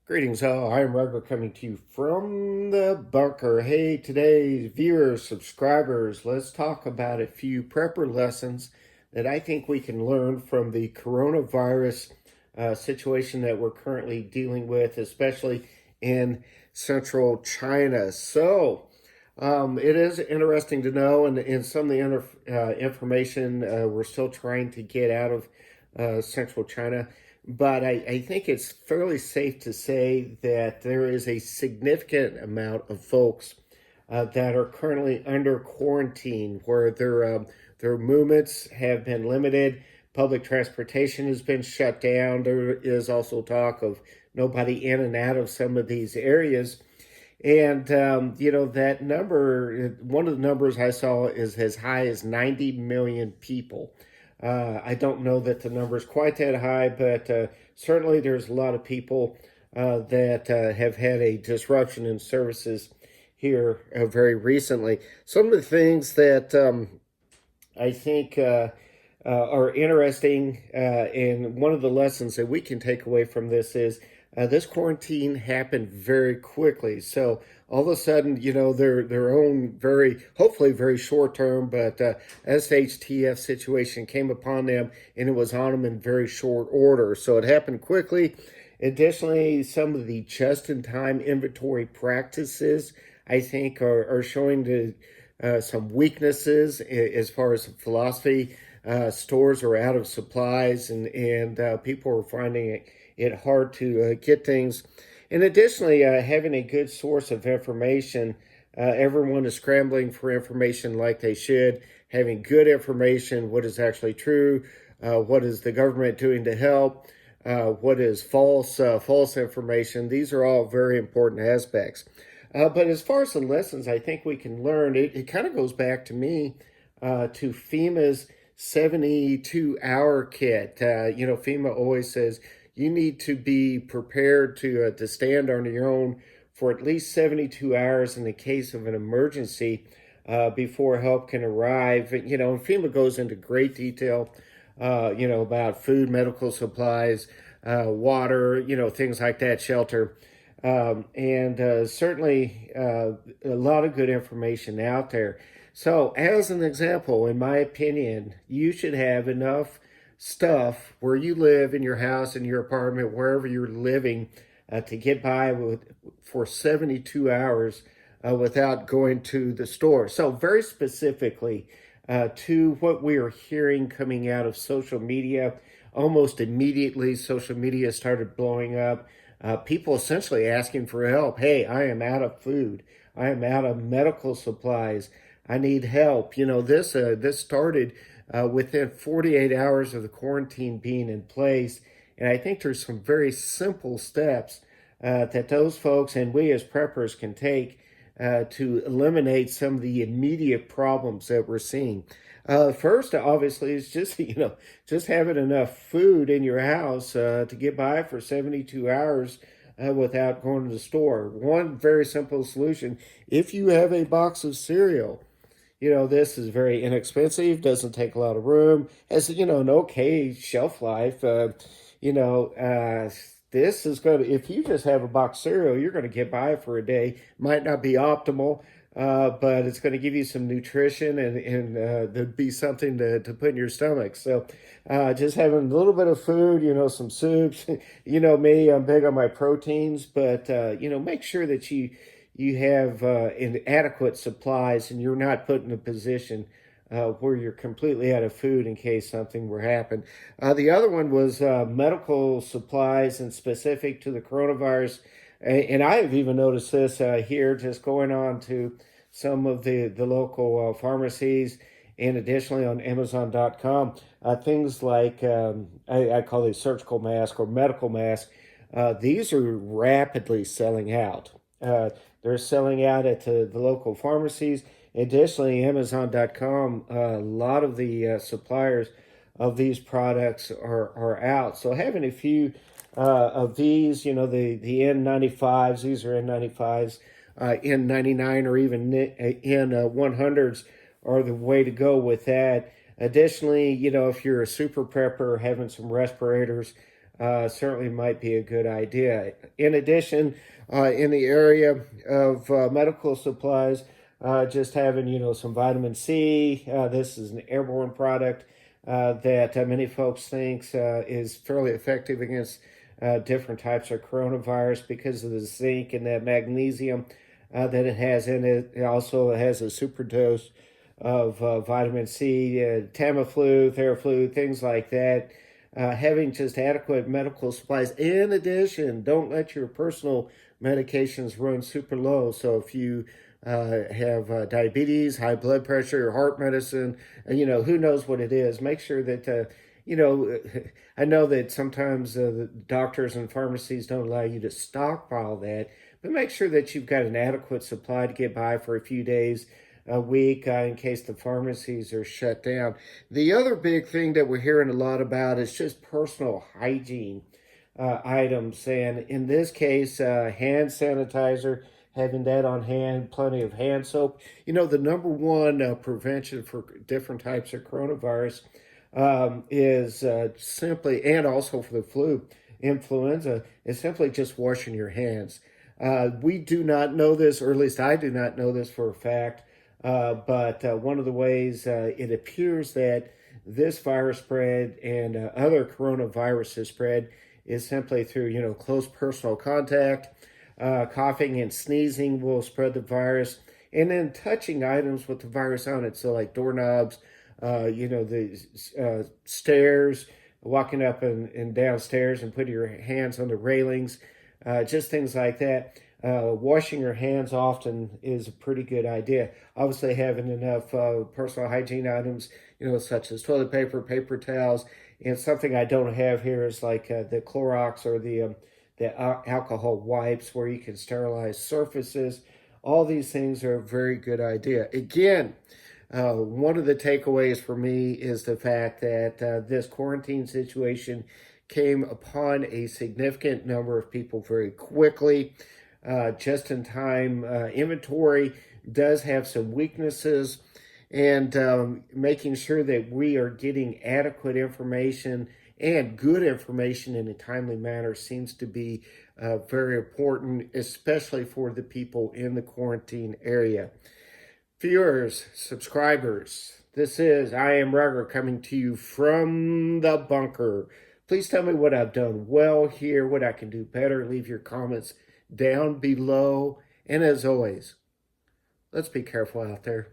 Greetings, all. I am Roger coming to you from the bunker. Hey, today's viewers, subscribers, let's talk about a few prepper lessons that I think we can learn from the coronavirus situation that we're currently dealing with, especially in central China. It is interesting to know, and some of the information we're still trying to get out of central China. But I think it's fairly safe to say that there is a significant amount of folks that are currently under quarantine, where their movements have been limited. Public transportation has been shut down. There is also talk of nobody in and out of some of these areas. And, that number, one of the numbers I saw is as high as 90 million people. I don't know that the number is quite that high, but certainly there's a lot of people that have had a disruption in services here very recently. Some of the things that I think are interesting, and one of the lessons that we can take away from this is this quarantine happened very quickly. So all of a sudden, their own hopefully very short term, but SHTF situation came upon them, and it was on them in very short order. So it happened quickly. Additionally, some of the just-in-time inventory practices, I think, are showing some weaknesses as far as philosophy. Stores are out of supplies, and people are finding it hard to get things. And additionally, having a good source of information. Everyone is scrambling for information like they should. Having good information, what is actually true, what is the government doing to help, what is false information. These are all very important aspects. But as far as the lessons I think we can learn, it kind of goes back to me to FEMA's 72-hour kit. FEMA always says you need to be prepared to stand on your own for at least 72 hours in the case of an emergency before help can arrive. And FEMA goes into great detail, about food, medical supplies, water, things like that, shelter. And certainly a lot of good information out there. So, as an example, in my opinion, you should have enough stuff where you live, in your house, in your apartment, wherever you're living, to get by for 72 hours without going to the store. So, very specifically to what we are hearing coming out of social media, almost immediately, social media started blowing up. People essentially asking for help. Hey, I am out of food. I am out of medical supplies. I need help. This started within 48 hours of the quarantine being in place, and I think there's some very simple steps that those folks and we as preppers can take to eliminate some of the immediate problems that we're seeing. First, obviously, is just having enough food in your house to get by for 72 hours without going to the store. One very simple solution: if you have a box of cereal, this is very inexpensive, doesn't take a lot of room, has, an okay shelf life. This is going to, if you just have a box of cereal, you're going to get by for a day. Might not be optimal, but it's going to give you some nutrition and there'd be something to put in your stomach. So just having a little bit of food, some soups. Me, I'm big on my proteins, but, make sure that you have inadequate supplies and you're not put in a position where you're completely out of food in case something were to happen. The other one was medical supplies and specific to the coronavirus. And I have even noticed this here, just going on to some of the local pharmacies and additionally on Amazon.com. Things like, I call these surgical masks or medical masks. These are rapidly selling out. They're selling out at the local pharmacies. Additionally, Amazon.com, a lot of the suppliers of these products are out. So having a few of these, the N95s, these are N95s, N99 or even N100s are the way to go with that. Additionally, if you're a super prepper, having some respirators certainly might be a good idea. In addition, in the area of medical supplies, just having, some vitamin C. This is an airborne product that many folks think is fairly effective against different types of coronavirus because of the zinc and that magnesium that it has in it. It also has a super dose of vitamin C, Tamiflu, Theraflu, things like that. Having just adequate medical supplies. In addition, don't let your personal medications run super low. So if you have diabetes, high blood pressure, heart medicine, who knows what it is, make sure that, I know that sometimes the doctors and pharmacies don't allow you to stockpile that, but make sure that you've got an adequate supply to get by for a few days, a week, in case the pharmacies are shut down. The other big thing that we're hearing a lot about is just personal hygiene items. And in this case, hand sanitizer, having that on hand, plenty of hand soap. The number one prevention for different types of coronavirus is simply, and also for the flu, influenza, is simply just washing your hands. We do not know this, or at least I do not know this for a fact, but one of the ways it appears that this virus spread and other coronaviruses spread is simply through, close personal contact. Coughing and sneezing will spread the virus, and then touching items with the virus on it. So like doorknobs, the stairs, walking up and downstairs and putting your hands on the railings, just things like that. Washing your hands often is a pretty good idea. Obviously, having enough personal hygiene items, such as toilet paper, paper towels, and something I don't have here is like the Clorox or the alcohol wipes where you can sterilize surfaces. All these things are a very good idea. Again, one of the takeaways for me is the fact that this quarantine situation came upon a significant number of people very quickly. Just-in-time inventory does have some weaknesses, and making sure that we are getting adequate information and good information in a timely manner seems to be very important, especially for the people in the quarantine area. Viewers, subscribers, I am Ruger coming to you from the bunker. Please tell me what I've done well here, what I can do better. Leave your comments down below. And as always, let's be careful out there.